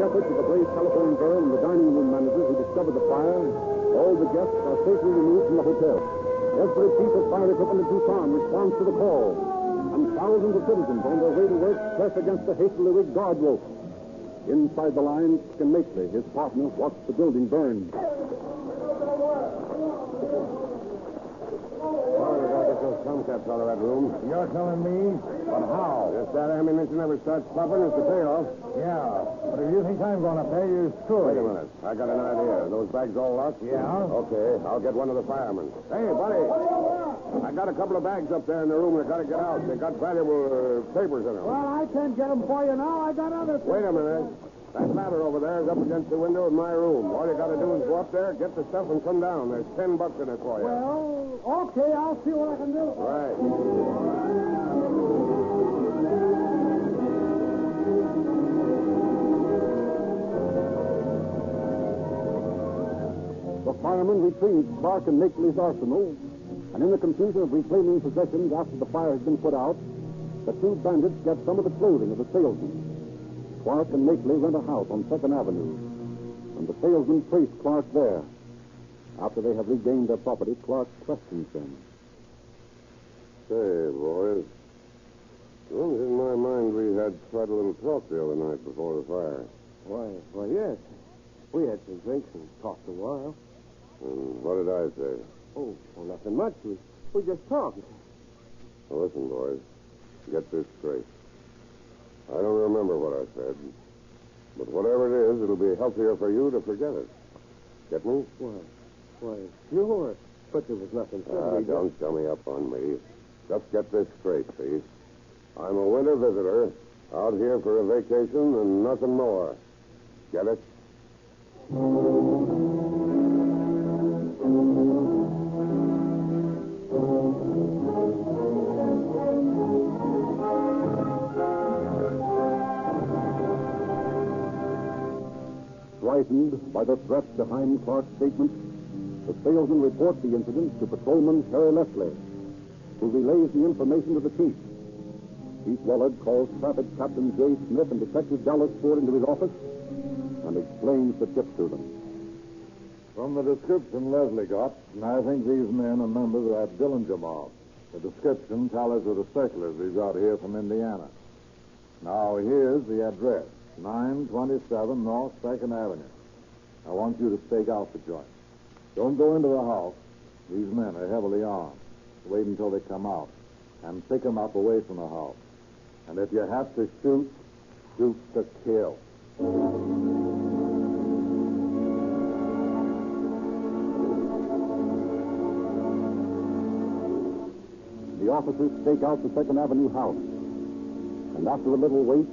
efforts of the Blaze telephone girl and the dining room managers who discovered the fire, all the guests are safely removed from the hotel. Every piece of fire equipment in Tucson responds to the call, and thousands of citizens on their way to work press against the hastily rigged guard rope. Inside the lines, Ken Makeley, his partner, watched the building burn. Tomcats out of that room. You're telling me? But how? If that ammunition ever starts popping, it's the payoff. Yeah, but if you think I'm going to pay, you're screwed. Wait a minute. I got an idea. Those bags all locked? Yeah? Okay, I'll get one of the firemen. Hey, buddy. I got a couple of bags up there in the room that got to get out. They got valuable papers in them. Well, I can't get them for you now. I got other things. Wait a minute. That ladder over there is up against the window in my room. All you got to do is go up there, get the stuff, and come down. There's $10 in it for you. Well, okay, I'll see what I can do. Right. The firemen retrieved Clark and Makeley's arsenal, and in the confusion of reclaiming possessions after the fire has been put out, the two bandits get some of the clothing of the salesman. Clark and Makeley rent a house on 2nd Avenue, and the salesman traced Clark there. After they have regained their property, Clark questions them. Say, boys, it was in my mind we had quite a little talk the other night before the fire. Why, yes. We had some drinks and talked a while. And what did I say? Oh, well, nothing much. We just talked. Well, listen, boys, get this straight. I don't remember what I said, but whatever it is, it'll be healthier for you to forget it. Get me? Why, sure. But there was nothing said. Don't dummy up on me. Just get this straight, see? I'm a winter visitor, out here for a vacation and nothing more. Get it? Frightened by the threat behind Clark's statement, the salesman reports the incident to Patrolman Harry Leslie, who relays the information to the chief. Chief Wallard calls Traffic Captain J. Smith and Detective Dallas Ford into his office and explains the tip to them. From the description Leslie got, I think these men are members of that Dillinger mob. The description tallies with the circulars we got here from Indiana. Now, here's the address. 927 North 2nd Avenue. I want you to stake out the joint. Don't go into the house. These men are heavily armed. Wait until they come out and pick them up away from the house. And if you have to shoot, shoot to kill. The officers stake out the 2nd Avenue house. And after a little wait,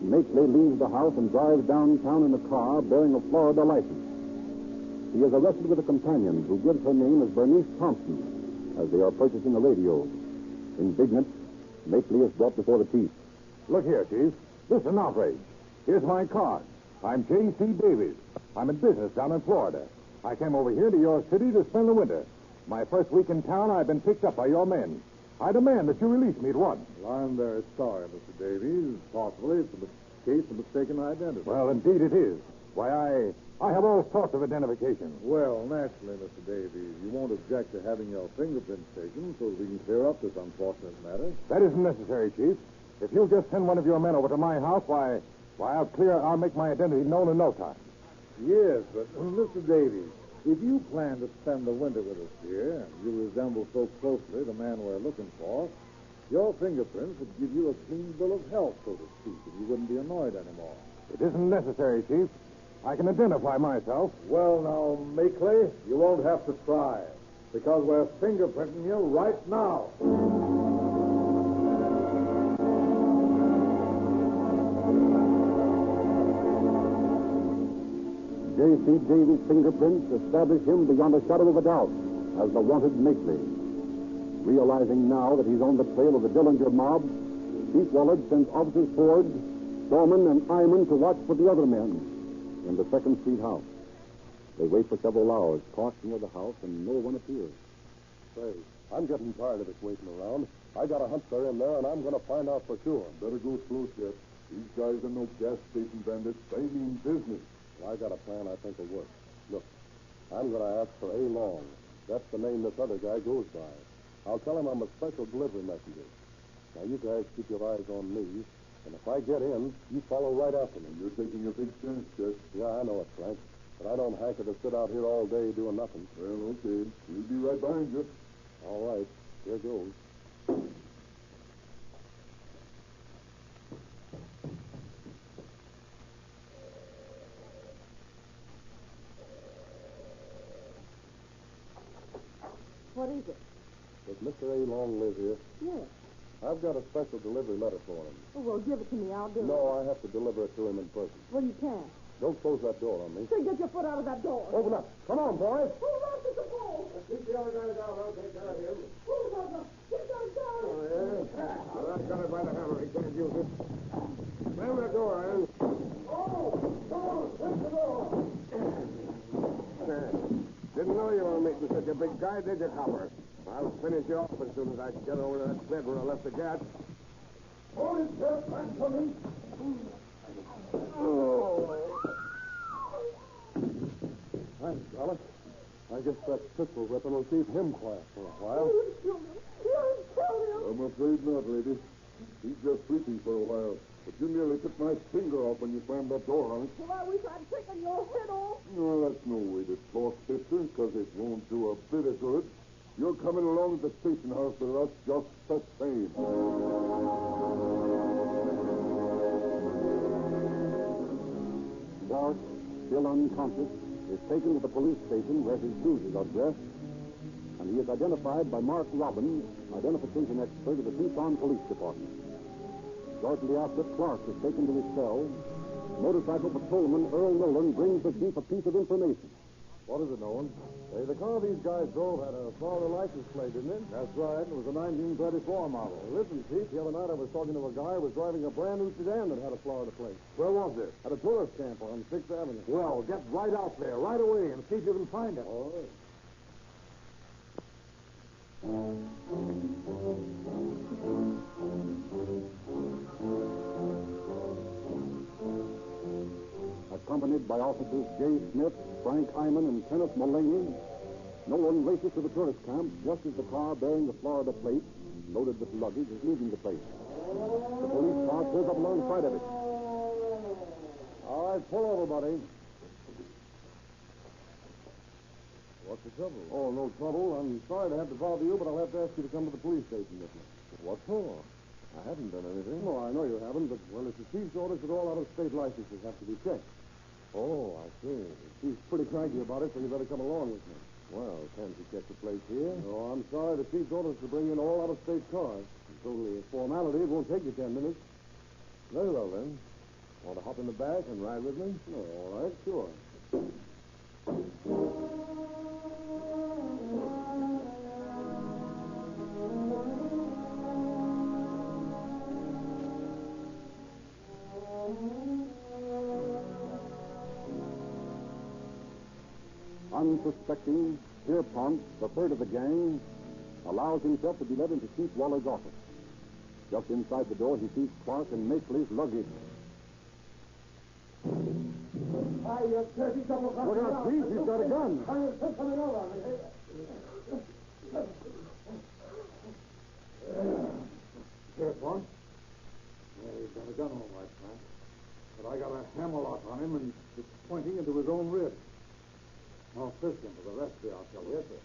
Makeley leaves the house and drives downtown in a car bearing a Florida license. He is arrested with a companion who gives her name as Bernice Thompson as they are purchasing a radio. Indignant, Makeley is brought before the chief. Look here, Chief. This is an outrage. Here's my card. I'm J.C. Davies. I'm in business down in Florida. I came over here to your city to spend the winter. My first week in town, I've been picked up by your men. I demand that you release me at once. Well, I'm very sorry, Mr. Davies. Possibly it's a case of mistaken identity. Well, indeed it is. Why, I have all sorts of identifications. Well, naturally, Mr. Davies, you won't object to having your fingerprints taken so that we can clear up this unfortunate matter. That isn't necessary, Chief. If you'll just send one of your men over to my house, why, I'll make my identity known in no time. Yes, but, Mr. Davies, if you plan to spend the winter with us here, and you resemble so closely the man we're looking for, your fingerprints would give you a clean bill of health, so to speak, and you wouldn't be annoyed anymore. It isn't necessary, Chief. I can identify myself. Well, now, Makeley, you won't have to try, because we're fingerprinting you right now. J.C. Davies' fingerprints establish him beyond a shadow of a doubt as the wanted Makeley. Realizing now that he's on the trail of the Dillinger mob, Chief Wallard sends officers Ford, Dorman, and Iman to watch for the other men in the 2nd Street house. They wait for several hours, talk near the house, and no one appears. Say, I'm getting tired of this waiting around. I got a hunch they're in there, and I'm going to find out for sure. Better go slow, Chet. These guys are no gas station bandits. They mean business. Well, I got a plan I think will work. Look, I'm going to ask for A. Long. That's the name this other guy goes by. I'll tell him I'm a special delivery messenger. Now, you guys keep your eyes on me, and if I get in, you follow right after me. You're taking a big chance, Gus. Yeah, I know it, Frank. But I don't hanker to sit out here all day doing nothing. Well, okay. We'll be right behind you. All right. Here goes. What is it? Does Mr. A. Long live here? Yes. I've got a special delivery letter for him. Oh, well, give it to me. I'll do it. No, I have to deliver it to him in person. Well, you can't. Don't close that door on me. Say, get your foot out of that door. Open up. Come on, boys. Hold on to the pole. Keep the other guy down. I'll take care of him. Hold on. Get down, down. Well, I got it by the handle. He can't use it. Slam the door, Iron. Didn't know you were meeting such a big guy, did you, Copper? I'll finish you off as soon as I can get over to that bed where I left the gas. Hold it, sir. I'm coming. Thanks, fella. I guess that pistol weapon will keep him quiet for a while. You killed him. You killed him. I'm afraid not, lady. He's just sleeping for a while. But you nearly took my finger off when you slammed that door on it. Well, I wish I'd taken your head off. No, that's no way to talk, sister, because it won't do a bit of good. You're coming along to the station house with us just the same. Bart, still unconscious, is taken to the police station where his bruises are dressed, and he is identified by Mark Robbins, identification expert of the Tucson Police Department. Shortly after, Clark is taken to his cell. Motorcycle patrolman Earl Nolan brings the chief a piece of information. What is it, Nolan? Hey, the car these guys drove had a Florida license plate, didn't it? That's right. It was a 1934 model. Hey, listen, Chief, the other night I was talking to a guy who was driving a brand new sedan that had a Florida plate. Where was it? At a tourist camp on 6th Avenue. Well, get right out there, right away, and see if you can find him. All right. Accompanied by officers Jay Smith, Frank Hyman, and Kenneth Mullaney, Nolan races to the tourist camp just as the car bearing the Florida plate, loaded with luggage, is leaving the place. The police car pulls up alongside of it. All right, pull over, buddy. What's the trouble? Oh, no trouble. I'm sorry to have to bother you, but I'll have to ask you to come to the police station with me. What for? I haven't done anything. No, I know you haven't, but, well, it's the chief's orders that all out-of-state licenses have to be checked. Oh, I see. The chief's pretty cranky about it, so you better come along with me. Well, can't you check the place here? No, I'm sorry. The chief's orders to bring in all out-of-state cars. It's only a formality. It won't take you 10 minutes. Very well, then. Want to hop in the back and ride with me? Oh, all right, sure. Unsuspecting, Pierpont, the third of the gang, allows himself to be led into Chief Waller's office. Just inside the door, he sees Clark and Makeley's luggage. Hi, you dirty double. Look out, Chief. He's got a gun. You're coming over. Pierpont? Yeah, he's got a gun all right, Frank. But I got a hammerlock on him, and it's pointing into his own ribs. I'll fish him for the rest of you, I'll tell you. Yes, sir.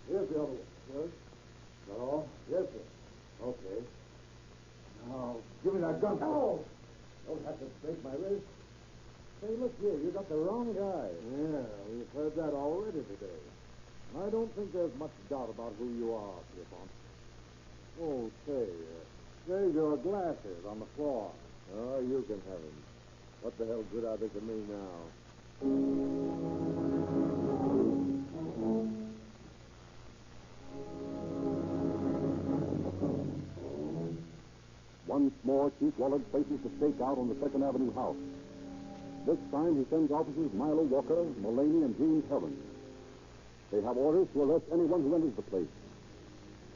Here's the other one. Yes? Is that all? Yes, sir. Okay. Now, give me that gun. No. Don't have to break my wrist. Say, look here, you got the wrong guy. Yeah, we've heard that already today. I don't think there's much doubt about who you are, Pierpont. Oh, say, there's your glasses on the floor. Oh, you can have him. What the hell good are they to me now? Once more, Chief Waller places the stake out on the 2nd Avenue house. This time, he sends officers Milo Walker, Mullaney, and James Helen. They have orders to arrest anyone who enters the place.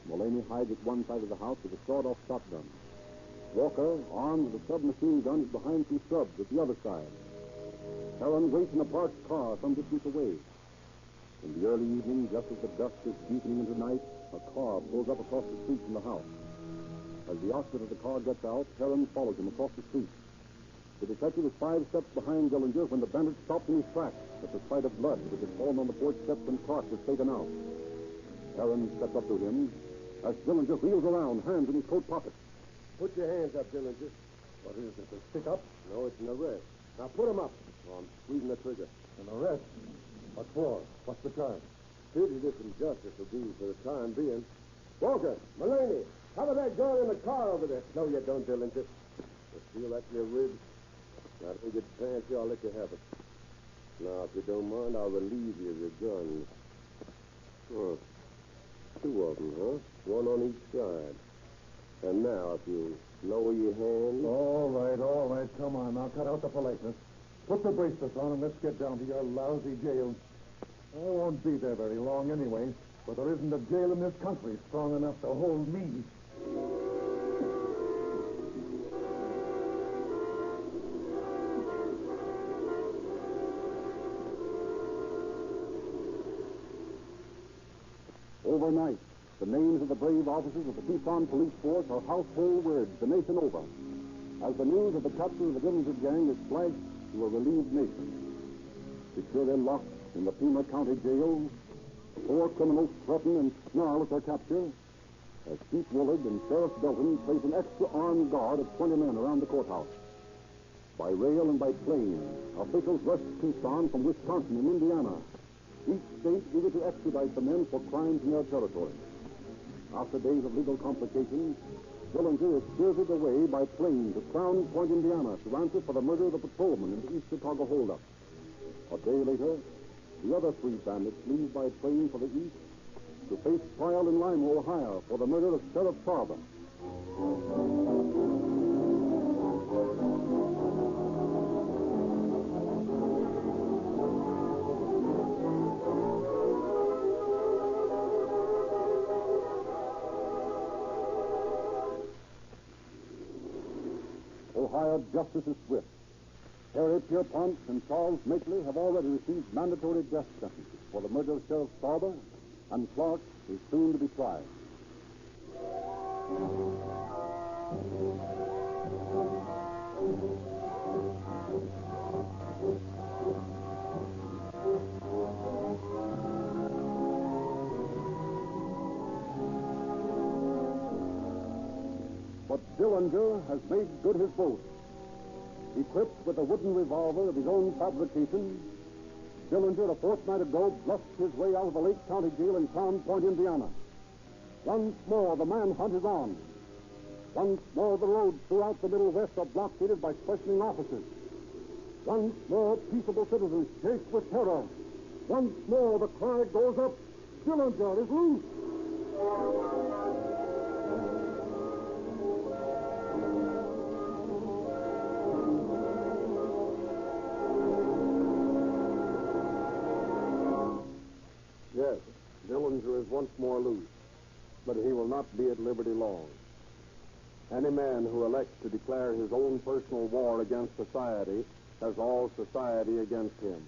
Mullaney hides at one side of the house with a sawed-off shotgun. Walker, armed with a submachine gun, is behind some shrubs at the other side. Heron waits in a parked car some distance away. In the early evening, just as the dusk is deepening into night, a car pulls up across the street from the house. As the occupant of the car gets out, Heron follows him across the street. The detective is 5 steps behind Dillinger when the bandit stops in his tracks at the sight of blood which had fallen on the porch steps and cart was taken out. Heron steps up to him as Dillinger wheels around, hands in his coat pockets. Put your hands up, Dillinger. What is it, a stick-up? No, it's an arrest. Now put them up. Oh, I'm squeezing the trigger. An arrest? What for? What's the charge? Fugitive from justice will do for the time being. Walker, Mullaney, cover that girl in the car over there. No, you don't, Dillinger. You feel that in your ribs? I think it's fancy. I'll let you have it. Now, if you don't mind, I'll relieve you of your guns. Oh, 2 of them, huh? 1 on each side. And now, if you lower your hands... All right. Come on, now cut out the politeness. Put the bracelets on and let's get down to your lousy jail. I won't be there very long anyway, but there isn't a jail in this country strong enough to hold me. Overnight, the names of the brave officers of the Tucson police force are household words the nation over, as the news of the capture of the Dillinger gang is flashed to a relieved nation. Securely locked in the Pima County jail, the 4 criminals threaten and snarl at their capture, as Chief Willard and Sheriff Belton place an extra armed guard of 20 men around the courthouse. By rail and by plane, officials rush to Tucson from Wisconsin and Indiana, each state eager to extradite the men for crimes in their territory. After days of legal complications, Dillinger is spirited away by plane to Crown Point, Indiana, to answer for the murder of the patrolman in the East Chicago holdup. A day later, the other 3 bandits leave by plane for the east to face trial in Lima, Ohio, for the murder of Sheriff Farber. Ohio justice is swift. Harry Pierpont and Charles Makeley have already received mandatory death sentences for the murder of Sheriff Farber, and Clark is soon to be tried. But Dillinger has made good his boast. Equipped with a wooden revolver of his own fabrication, Dillinger, a fortnight ago, bluffed his way out of the Lake County Jail in Crown Point, Indiana. Once more, the manhunt is on. Once more, the roads throughout the Middle West are blockaded by questioning officers. Once more, peaceable citizens shake with terror. Once more, the cry goes up, Dillinger is loose. Yes, Dillinger is once more loose, but he will not be at liberty long. Any man who elects to declare his own personal war against society has all society against him.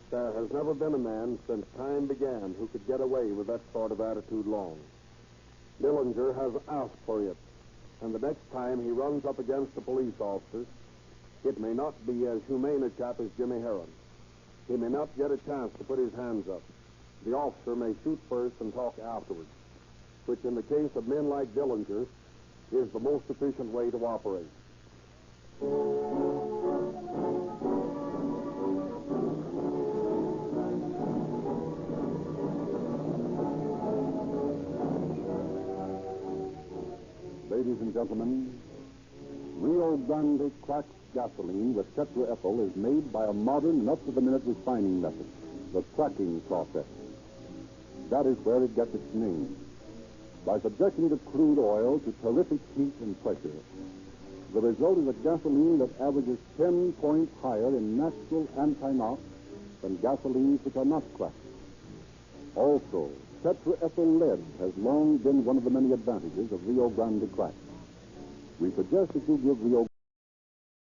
There has never been a man since time began who could get away with that sort of attitude long. Dillinger has asked for it, and the next time he runs up against a police officer, it may not be as humane a chap as Jimmy Heron. He may not get a chance to put his hands up. The officer may shoot first and talk afterwards, which in the case of men like Dillinger is the most efficient way to operate. Ladies and gentlemen, Rio Grande cracked gasoline with tetraethyl is made by a modern and up-to-the-minute refining method, the cracking process. That is where it gets its name. By subjecting the crude oil to terrific heat and pressure, the result is a gasoline that averages 10 points higher in natural anti-knock than gasolines which are not cracked. Also, tetraethyl lead has long been one of the many advantages of Rio Grande crack. We suggest that you give the